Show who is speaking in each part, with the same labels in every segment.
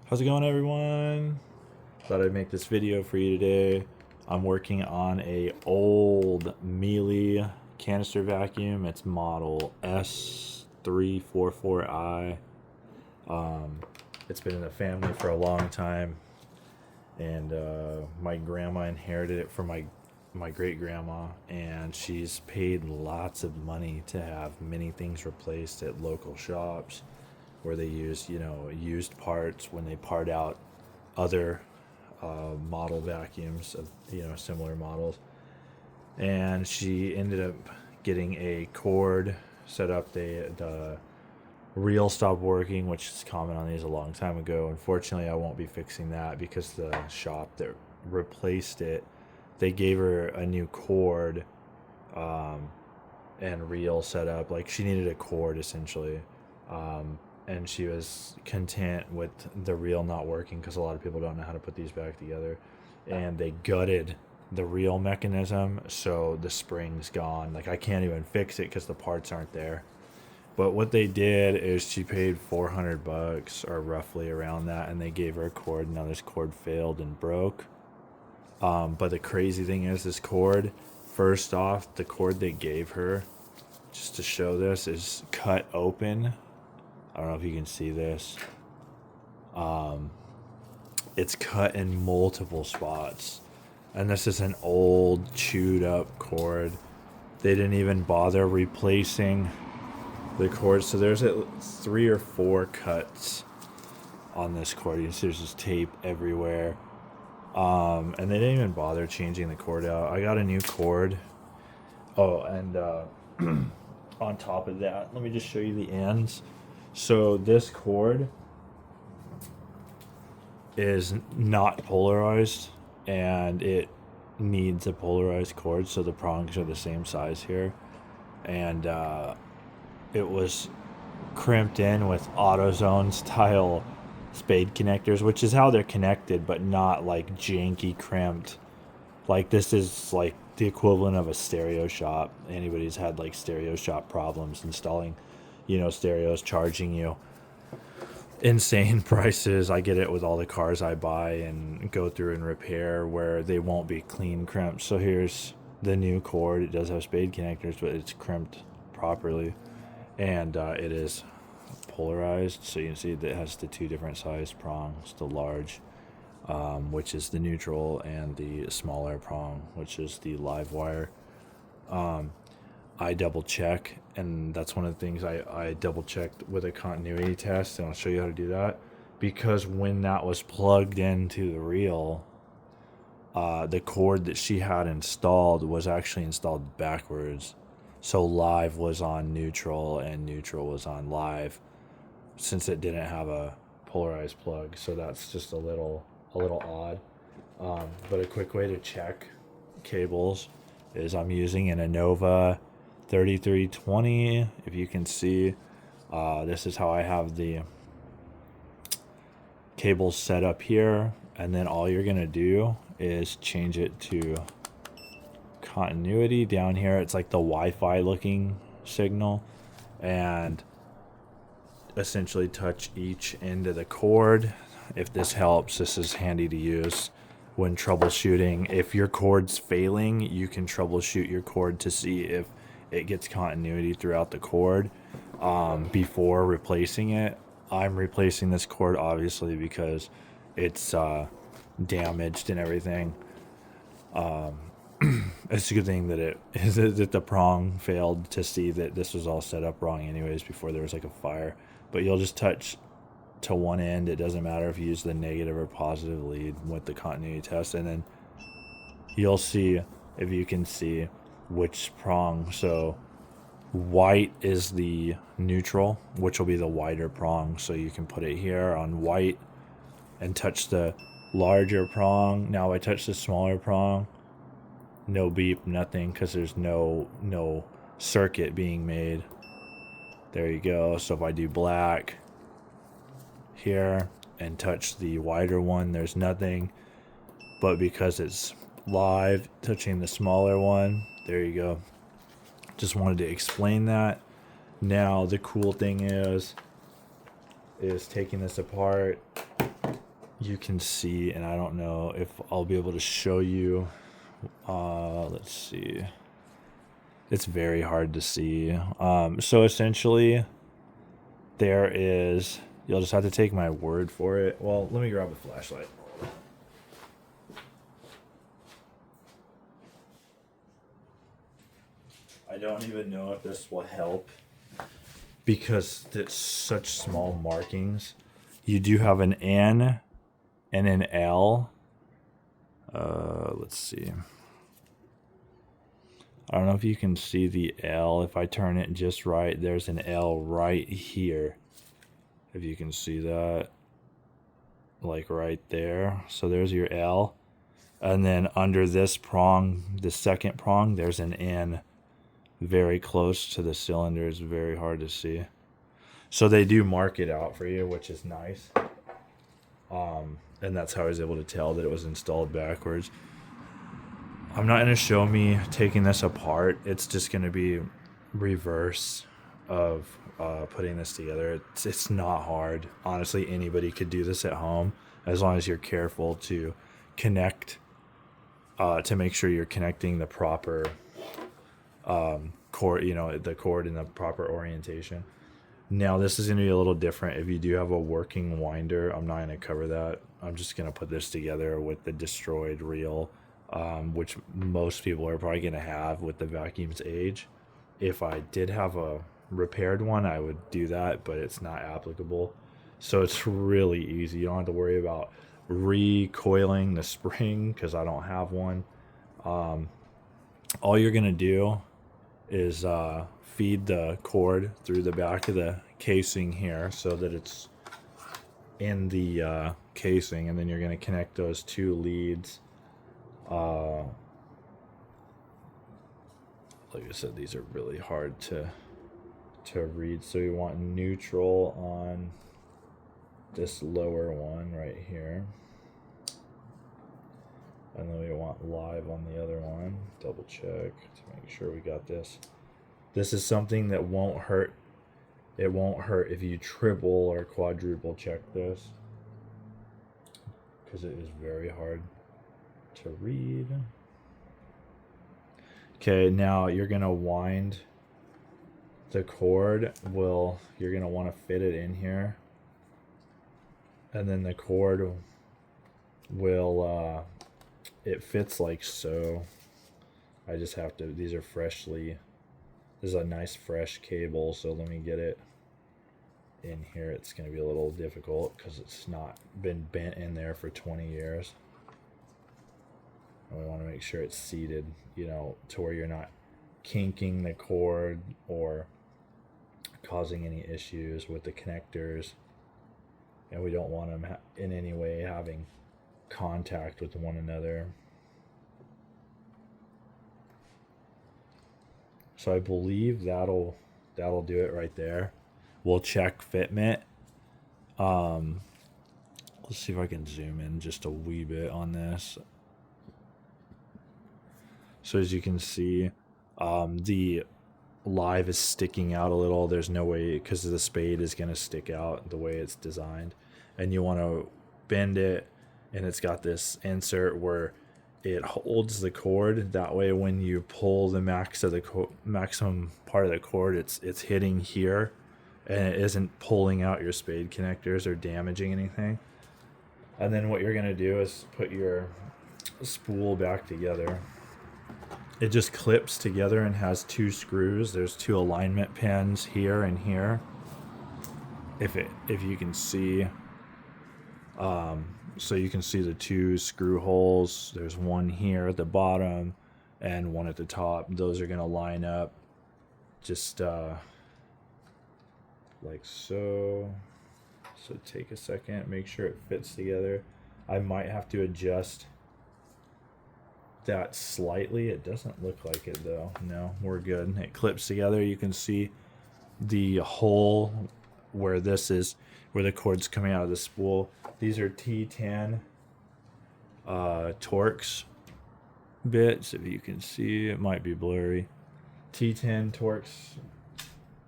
Speaker 1: How's it going, everyone? Thought I'd make this video for you today. I'm working on a old Miele canister vacuum. It's model S344i. It's been in the family for a long time, and my grandma inherited it from my great grandma, and she's paid lots of money to have many things replaced at local shops where they use used parts when they part out other model vacuums of similar models. And she ended up getting a cord set up. The reel stopped working, which is common on these a long time ago. Unfortunately, I won't be fixing that because the shop that replaced it, they gave her a new cord and reel set up. Like, she needed a cord essentially. And she was content with the reel not working because a lot of people don't know how to put these back together. And they gutted the reel mechanism, so the spring's gone. Like, I can't even fix it because the parts aren't there. But what they did is she paid $400 or roughly around that, and they gave her a cord. Now this cord failed and broke. But the crazy thing is, this cord, first off, the cord they gave her, just to show this, is cut open. I don't know if you can see this. It's cut in multiple spots. And this is an old, chewed up cord. They didn't even bother replacing the cord. So there's 3 or 4 cuts on this cord. You can see there's just tape everywhere. And they didn't even bother changing the cord out. I got a new cord. Oh, and on top of that, let me just show you the ends. So this cord is not polarized, and it needs a polarized cord, so the prongs are the same size here. And it was crimped in with AutoZone style spade connectors, which is how they're connected, but not like janky crimped. Like, this is like the equivalent of a stereo shop. Anybody's had like stereo shop problems installing stereos, charging you insane prices. I get it with all the cars I buy and go through and repair, where they won't be clean crimped. So here's the new cord. It does have spade connectors, but it's crimped properly, and it is polarized. So you can see that it has the 2 different size prongs, the large, which is the neutral, and the smaller prong, which is the live wire. I double check, and that's one of the things I double checked with a continuity test, and I'll show you how to do that. Because when that was plugged into the reel, the cord that she had installed was actually installed backwards. So live was on neutral and neutral was on live, since it didn't have a polarized plug. So that's just a little odd. But a quick way to check cables is I'm using an Innova 3320. If you can see, this is how I have the cables set up here. And then all you're gonna do is change it to continuity. Down here, it's like the Wi-Fi looking signal, and essentially touch each end of the cord. If this helps, this is handy to use when troubleshooting. If your cord's failing, you can troubleshoot your cord to see if it gets continuity throughout the cord before replacing it. I'm replacing this cord obviously because it's damaged and everything. It's a good thing that the prong failed, to see that this was all set up wrong anyways before there was like a fire. But you'll just touch to one end. It doesn't matter if you use the negative or positive lead with the continuity test, and then you'll see, if you can see, which prong. So white is the neutral, which will be the wider prong. So you can put it here on white and touch the larger prong. Now I touch the smaller prong, no beep, nothing, because there's no circuit being made. There you go. So if I do black here and touch the wider one, there's nothing. But because it's live, touching the smaller one, there you go. Just wanted to explain that. Now the cool thing is taking this apart you can see, and I don't know if I'll be able to show you. Let's see. It's very hard to see. So essentially, there is, you'll just have to take my word for it. Well, let me grab a flashlight. I don't even know if this will help because it's such small markings. You do have an N and an L. Let's see. I don't know if you can see the L. If I turn it just right, there's an L right here. If you can see that, like right there. So there's your L. And then under this prong, the second prong, there's an N very close to the cylinder. It's very hard to see. So they do mark it out for you, which is nice. And that's how I was able to tell that it was installed backwards. I'm not going to show me taking this apart. It's just going to be reverse of putting this together. It's not hard. Honestly, anybody could do this at home as long as you're careful to connect, to make sure you're connecting the proper cord, the cord in the proper orientation. Now, this is going to be a little different if you do have a working winder. I'm not going to cover that. I'm just going to put this together with the destroyed reel, which most people are probably going to have with the vacuum's age. If I did have a repaired one, I would do that, but it's not applicable. So it's really easy. You don't have to worry about recoiling the spring because I don't have one. All you're going to do is feed the cord through the back of the casing here so that it's in the casing, and then you're going to connect those two leads. Like I said, these are really hard to read. So you want neutral on this lower one right here, and then we want live on the other one. Double check to make sure we got this. This is something that won't hurt. It won't hurt if you triple or quadruple check this, because it is very hard to read. Okay, now you're gonna wind the cord. You're gonna want to fit it in here, and then the cord will it fits like so. I just have to, these are freshly, this is a nice fresh cable, so let me get it in here. It's going to be a little difficult because it's not been bent in there for 20 years. And we want to make sure it's seated, to where you're not kinking the cord or causing any issues with the connectors. And we don't want them in any way having contact with one another. So I believe that'll do it right there. We'll check fitment. Let's see if I can zoom in just a wee bit on this. So as you can see, the live is sticking out a little. There's no way, because the spade is going to stick out the way it's designed. And you want to bend it, and it's got this insert where it holds the cord. That way when you pull the maximum part of the cord, it's hitting here, and it isn't pulling out your spade connectors or damaging anything. And then what you're going to do is put your spool back together. It just clips together and has two screws. There's two alignment pins here and here. If you can see, so you can see the two screw holes. There's one here at the bottom and one at the top. Those are going to line up just like so. So take a second, make sure it fits together. I might have to adjust that slightly. It doesn't look like it though. No, we're good. It clips together. You can see the hole where this is, where the cord's coming out of the spool. These are T10 Torx bits. If you can see, it might be blurry. T10 Torx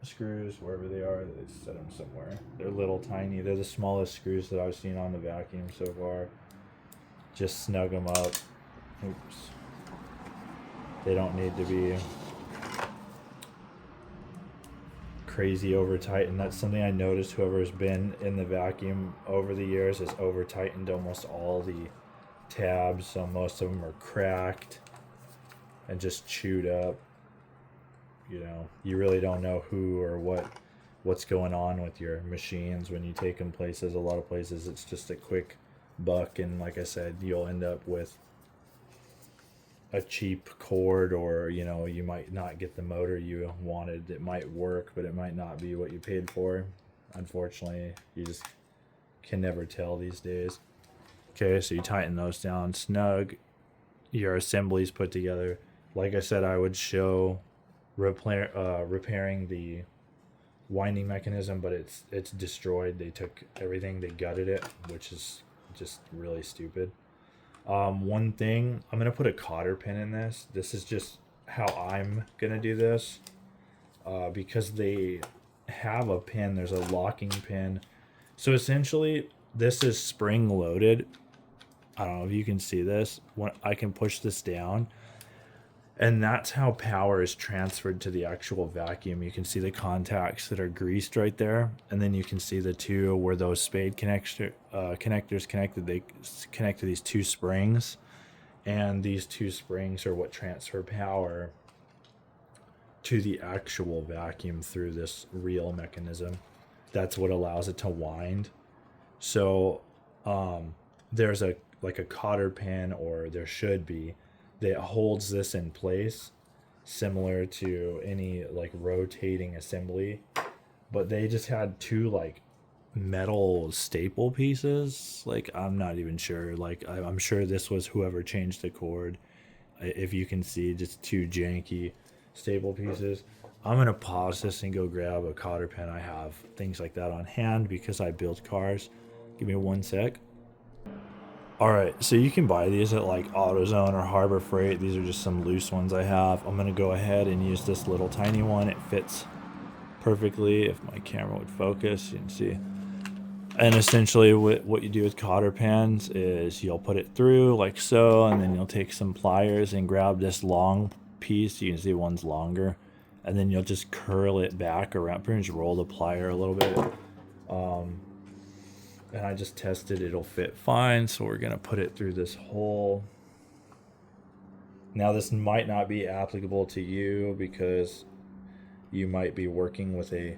Speaker 1: screws, wherever they are, they set them somewhere. They're little tiny. They're the smallest screws that I've seen on the vacuum so far. Just snug them up. Oops. They don't need to be crazy over tight, and that's something I noticed. Whoever's been in the vacuum over the years has over tightened almost all the tabs, so most of them are cracked and just chewed up. You know, you really don't know who or what's going on with your machines when you take them places. A lot of places it's just a quick buck, and like I said, you'll end up with a cheap cord, or you know, you might not get the motor you wanted. It might work, but it might not be what you paid for. Unfortunately, you just can never tell these days. Okay, so you tighten those down snug. Your assembly's put together. Like I said, I would show repairing the winding mechanism, but it's destroyed. They took everything, they gutted it, which is just really stupid. One thing, I'm gonna put a cotter pin in this. This is just how I'm gonna do this, because they have a pin. There's a locking pin. So essentially, this is spring loaded. I don't know if you can see this. When I can push this down, and that's how power is transferred to the actual vacuum. You can see the contacts that are greased right there, and then you can see the two where those spade connectors connected. They connect to these two springs, and these two springs are what transfer power to the actual vacuum through this reel mechanism. That's what allows it to wind. So there's a cotter pin, or there should be, that holds this in place, similar to any like rotating assembly. But they just had two like metal staple pieces. Like, I'm not even sure. Like, I'm sure this was whoever changed the cord. If you can see, just two janky staple pieces. I'm gonna pause this and go grab a cotter pin. I have things like that on hand because I build cars. Give me one sec. Alright, so you can buy these at like AutoZone or Harbor Freight. These are just some loose ones I have. I'm gonna go ahead and use this little tiny one. It fits perfectly. If my camera would focus, you can see. And essentially what you do with cotter pins is you'll put it through like so, and then you'll take some pliers and grab this long piece. You can see one's longer, and then you'll just curl it back around, pretty much roll the plier a little bit. And I just tested, it'll fit fine, so we're gonna put it through this hole. Now this might not be applicable to you because you might be working with a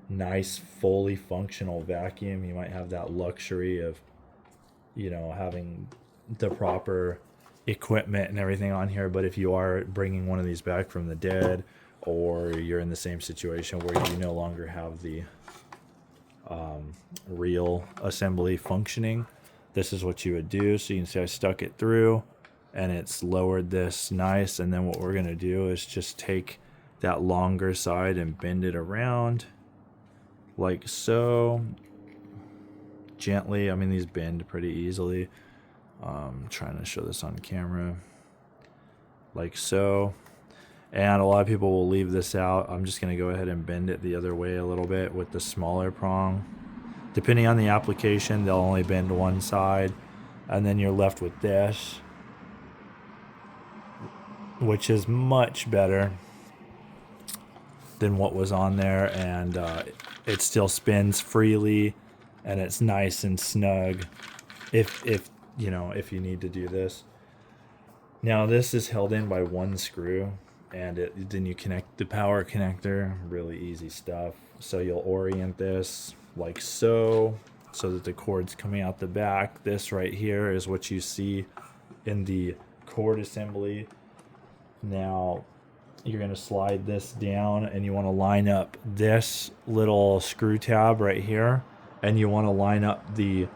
Speaker 1: nice fully functional vacuum. You might have that luxury of, you know, having the proper equipment and everything on here. But if you are bringing one of these back from the dead, or you're in the same situation where you no longer have the reel assembly functioning, this is what you would do. So you can see I stuck it through and it's lowered this nice. And then what we're gonna do is just take that longer side and bend it around like so, gently. I mean, these bend pretty easily. I'm trying to show this on camera, like so. And a lot of people will leave this out. I'm just gonna go ahead and bend it the other way a little bit with the smaller prong. Depending on the application, they'll only bend one side, and then you're left with this, which is much better than what was on there, and it still spins freely, and it's nice and snug if you know, if you need to do this. Now this is held in by one screw, and then you connect the power connector. Really easy stuff. So you'll orient this like so that the cord's coming out the back. This right here is what you see in the cord assembly. Now you're going to slide this down, and you want to line up this little screw tab right here, and you want to line up the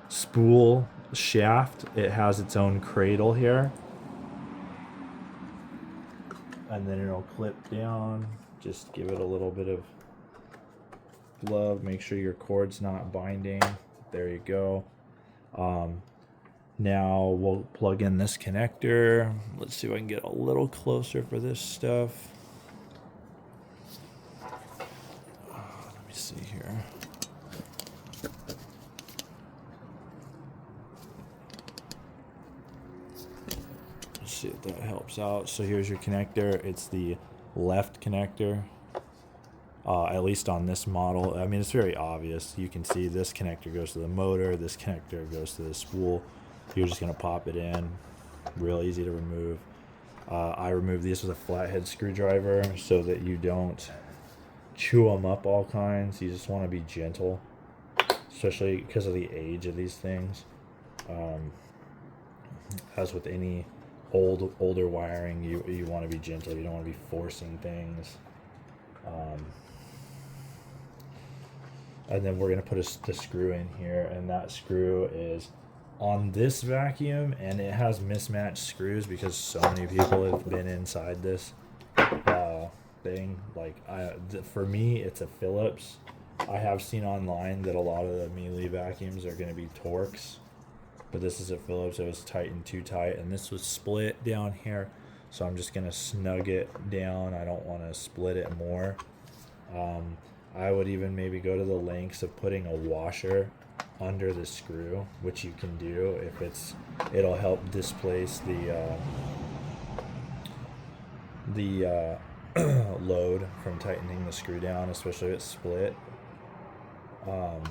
Speaker 1: spool shaft. It has its own cradle here, and then it'll clip down. Just give it a little bit of love. Make sure your cord's not binding. There you go. Now we'll plug in this connector. Let's see if I can get a little closer for this stuff. see if that helps out. So here's your connector. It's the left connector. At least on this model. I mean, it's very obvious. You can see this connector goes to the motor, this connector goes to the spool. You're just gonna pop it in. Real easy to remove. I removed these with a flathead screwdriver so that you don't chew them up all kinds. You just want to be gentle, especially because of the age of these things. As with any older wiring, you want to be gentle. You don't want to be forcing things. And then we're going to put the screw in here, and that screw is on this vacuum, and it has mismatched screws because so many people have been inside this thing. Like, for me, it's a Phillips. I have seen online that a lot of the Miele vacuums are going to be Torx, but this is a Phillips. It was tightened too tight, and this was split down here, so I'm just going to snug it down. I don't want to split it more. I would even maybe go to the lengths of putting a washer under the screw, which you can do if it'll help displace the load from tightening the screw down, especially if it's split. And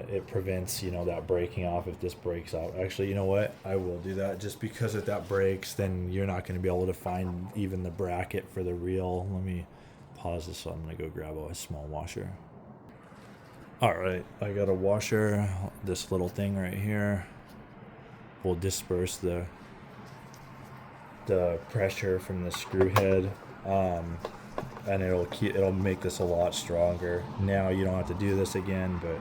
Speaker 1: it prevents, that breaking off if this breaks out. Actually, you know what? I will do that, just because if that breaks, then you're not going to be able to find even the bracket for the reel. Let me pause this, so I'm going to go grab a small washer. All right, I got a washer. This little thing right here will disperse the pressure from the screw head, and it'll make this a lot stronger. Now you don't have to do this again, but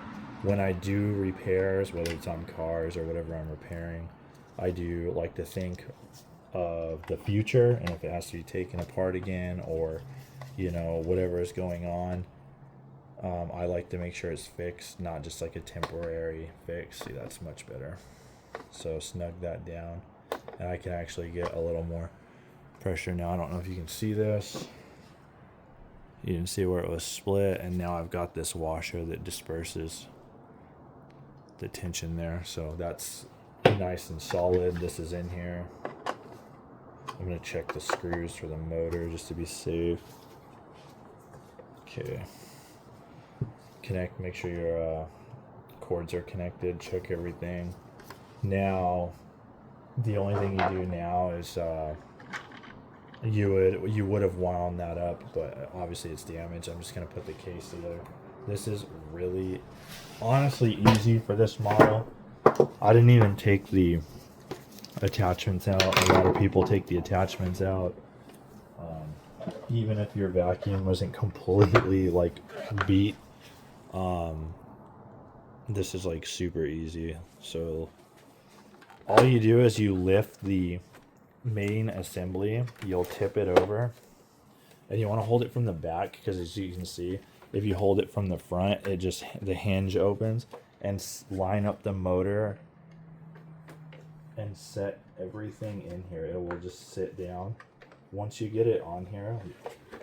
Speaker 1: when I do repairs, whether it's on cars or whatever I'm repairing, I do like to think of the future, and if it has to be taken apart again, or whatever is going on, I like to make sure it's fixed, not just like a temporary fix. See, that's much better. So snug that down, and I can actually get a little more pressure now. I don't know if you can see this. You can see where it was split, and now I've got this washer that disperses the tension there. So that's nice and solid. This is in here. I'm going to check the screws for the motor just to be safe. Okay. Make sure your cords are connected, check everything. Now, the only thing you do now is you would have wound that up, but obviously it's damaged. I'm just going to put the case together. This is really, honestly, easy for this model. I didn't even take the attachments out. A lot of people take the attachments out. Even if your vacuum wasn't completely beat, this is super easy. So all you do is you lift the main assembly, you'll tip it over, and you want to hold it from the back, because as you can see, if you hold it from the front, the hinge opens, and line up the motor and set everything in here. It will just sit down. Once you get it on here,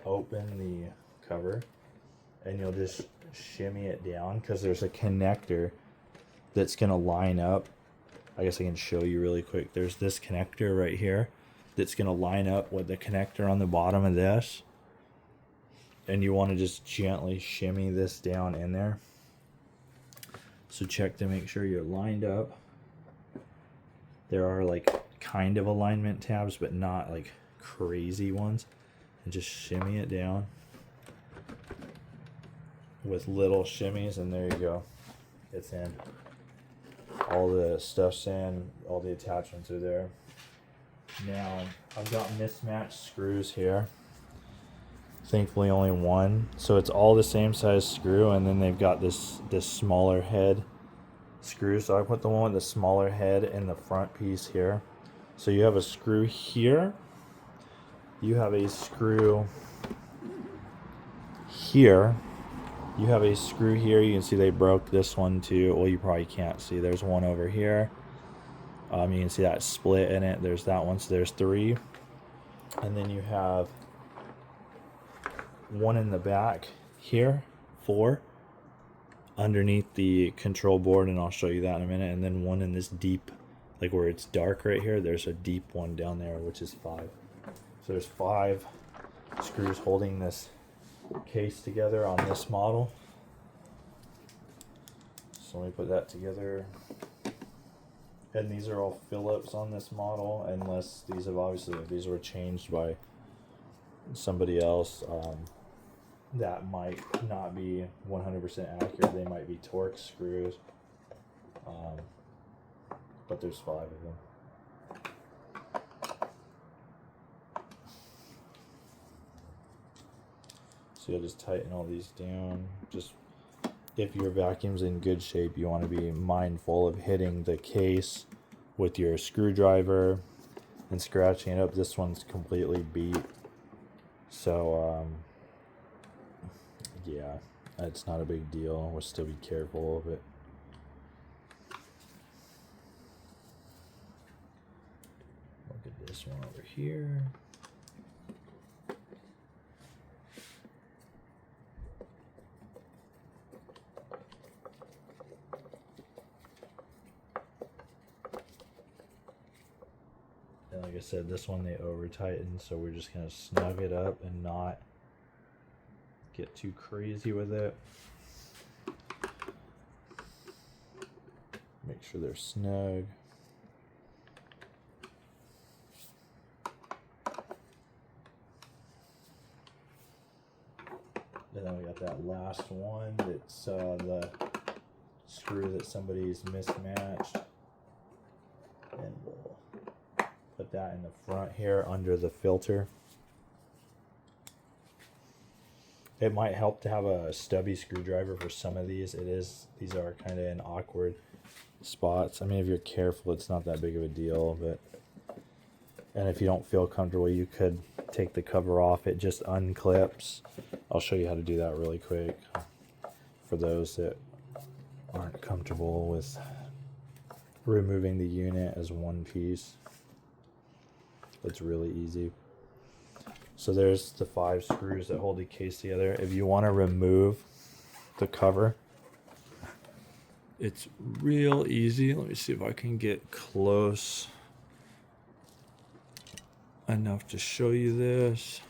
Speaker 1: open the cover, and you'll just shimmy it down, because there's a connector that's going to line up. I guess I can show you really quick. There's this connector right here that's going to line up with the connector on the bottom of this, and you want to just gently shimmy this down in there. So check to make sure you're lined up. There are kind of alignment tabs, but not crazy ones, and just shimmy it down with little shimmies, and there you go. It's in. All the stuff's in, all the attachments are there. Now I've got mismatched screws here. Thankfully only one, so it's all the same size screw, and then they've got this smaller head screw. So I put the one with the smaller head in the front piece here. So you have a screw here, you have a screw here, you have a screw here. You can see they broke this one too. Well, you probably can't see. There's one over here. You can see that split in it. There's that one. So there's three. And then you have one in the back here, 4, underneath the control board, and I'll show you that in a minute. And then one in this deep like where it's dark right here, there's a deep one down there, which is 5. So there's 5 screws holding this case together on this model. So let me put that together. And these are all Phillips on this model, unless these have obviously, if these were changed by somebody else, that might not be 100% accurate. They might be Torx screws, but there's 5 of them. So you'll just tighten all these down. Just if your vacuum's in good shape, you want to be mindful of hitting the case with your screwdriver and scratching it up. This one's completely beat, so yeah, it's not a big deal. We'll still be careful of it. Look at this one over here. And like I said, this one they over tightened, so we're just gonna snug it up and not get too crazy with it. Make sure they're snug. And then we got that last one that's the screw that somebody's mismatched. And we'll put that in the front here under the filter. It might help to have a stubby screwdriver for some of these. These are kind of in awkward spots. I mean, if you're careful, it's not that big of a deal, but and if you don't feel comfortable, you could take the cover off. It just unclips. I'll show you how to do that really quick for those that aren't comfortable with removing the unit as one piece. It's really easy. So there's the 5 screws that hold the case together. If you want to remove the cover, it's real easy. Let me see if I can get close enough to show you this.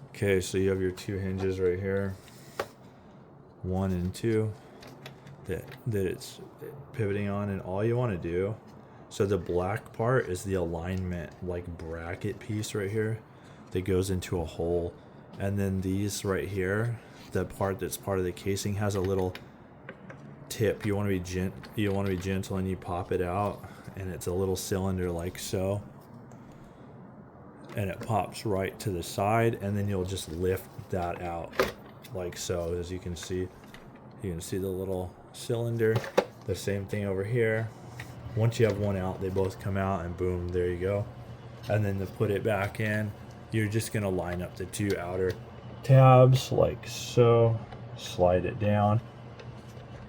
Speaker 1: Okay, so you have your 2 hinges right here, 1 and 2, that it's pivoting on, and all you want to do, so the black part is the alignment, like bracket piece right here that goes into a hole, and then these right here, the part that's part of the casing, has a little tip. You want to be gentle, and you pop it out, and it's a little cylinder like so, and it pops right to the side, and then you'll just lift that out like so. As you can see the little cylinder. The same thing over here. Once you have one out, they both come out, and boom, there you go. And then to put it back in, you're just gonna line up the 2 outer tabs like so, slide it down,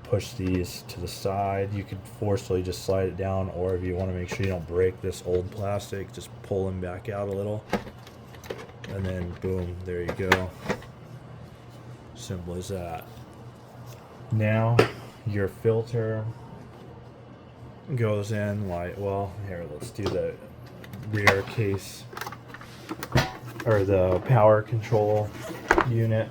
Speaker 1: push these to the side. You could forcefully just slide it down, or if you want to make sure you don't break this old plastic, just pull them back out a little, and then boom, there you go. Simple as that. Now your filter goes in like, well, here, let's do the rear case, or the power control unit,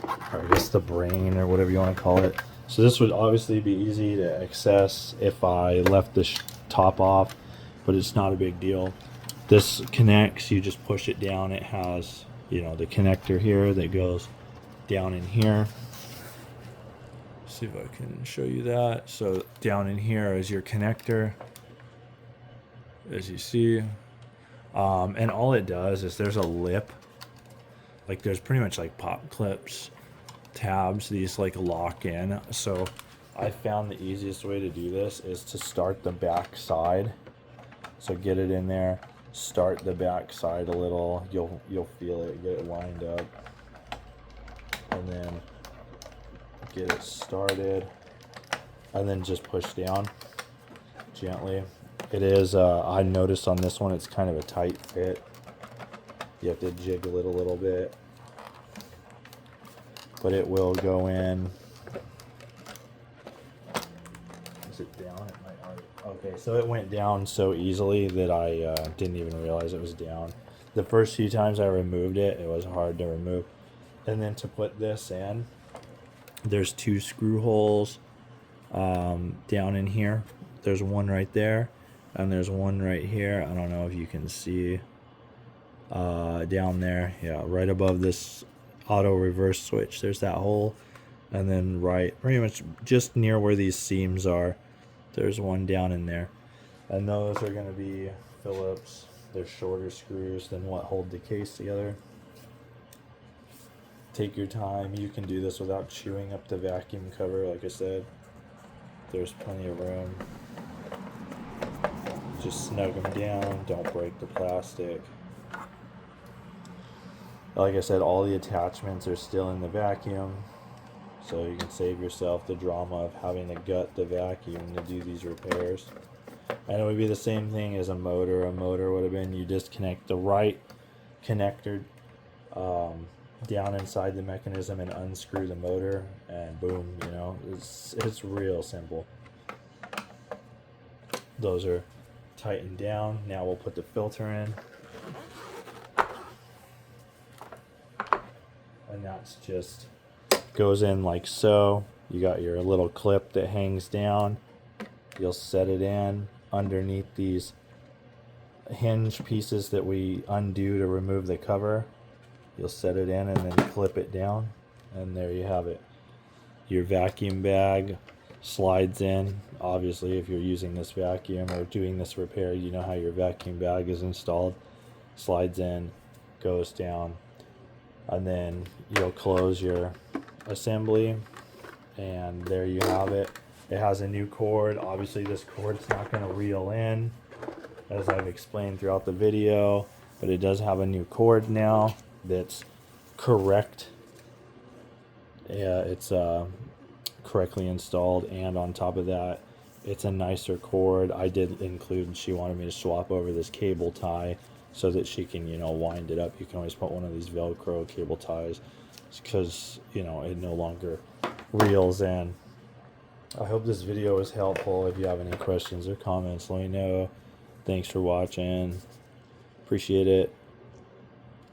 Speaker 1: or I guess the brain, or whatever you want to call it. So this would obviously be easy to access if I left the top off, but it's not a big deal. This connects, you just push it down. It has, the connector here that goes down in here. See if I can show you that. So down in here is your connector, as you see. And all it does is there's a lip, like there's pretty much like pop clips, tabs, these like lock in. So I found the easiest way to do this is to start the back side. So get it in there, start the back side a little, you'll feel it, get it lined up, and then get it started, and then just push down gently. It is, I noticed on this one, it's kind of a tight fit. You have to jiggle it a little bit, but it will go in Is it down? It might already. Okay, so it went down so easily that I didn't even realize it was down. The first few times I removed it, it was hard to remove. And then to put this in, there's 2 screw holes down in here. There's one right there, and there's one right here. I don't know if you can see down there. Yeah, right above this auto reverse switch. There's that hole. And then right, pretty much just near where these seams are, there's one down in there. And those are going to be Phillips. They're shorter screws than what hold the case together. Take your time. You can do this without chewing up the vacuum cover. Like I said, there's plenty of room. Just snug them down. Don't break the plastic. Like I said, all the attachments are still in the vacuum, so you can save yourself the drama of having to gut the vacuum to do these repairs. And it would be the same thing as a motor. A motor would have been, you disconnect the right connector down inside the mechanism and unscrew the motor, and boom, you know, it's real simple. Those are tightened down. Now we'll put the filter in. And that's just goes in like so. You got your little clip that hangs down. You'll set it in underneath these hinge pieces that we undo to remove the cover. You'll set it in and then clip it down, and there you have it. Your vacuum bag slides in. Obviously, if you're using this vacuum or doing this repair, you know how your vacuum bag is installed. Slides in, goes down, and then you'll close your assembly, and there you have it. It has a new cord. Obviously this cord's not going to reel in, as I've explained throughout the video, but it does have a new cord now that's correct. Yeah, it's correctly installed, and on top of that, it's a nicer cord. I did include, she wanted me to swap over this cable tie so that she can, you know, wind it up. You can always put one of these Velcro cable ties because, you know, it no longer reels in. I hope this video was helpful. If you have any questions or comments, let me know. Thanks for watching. Appreciate it.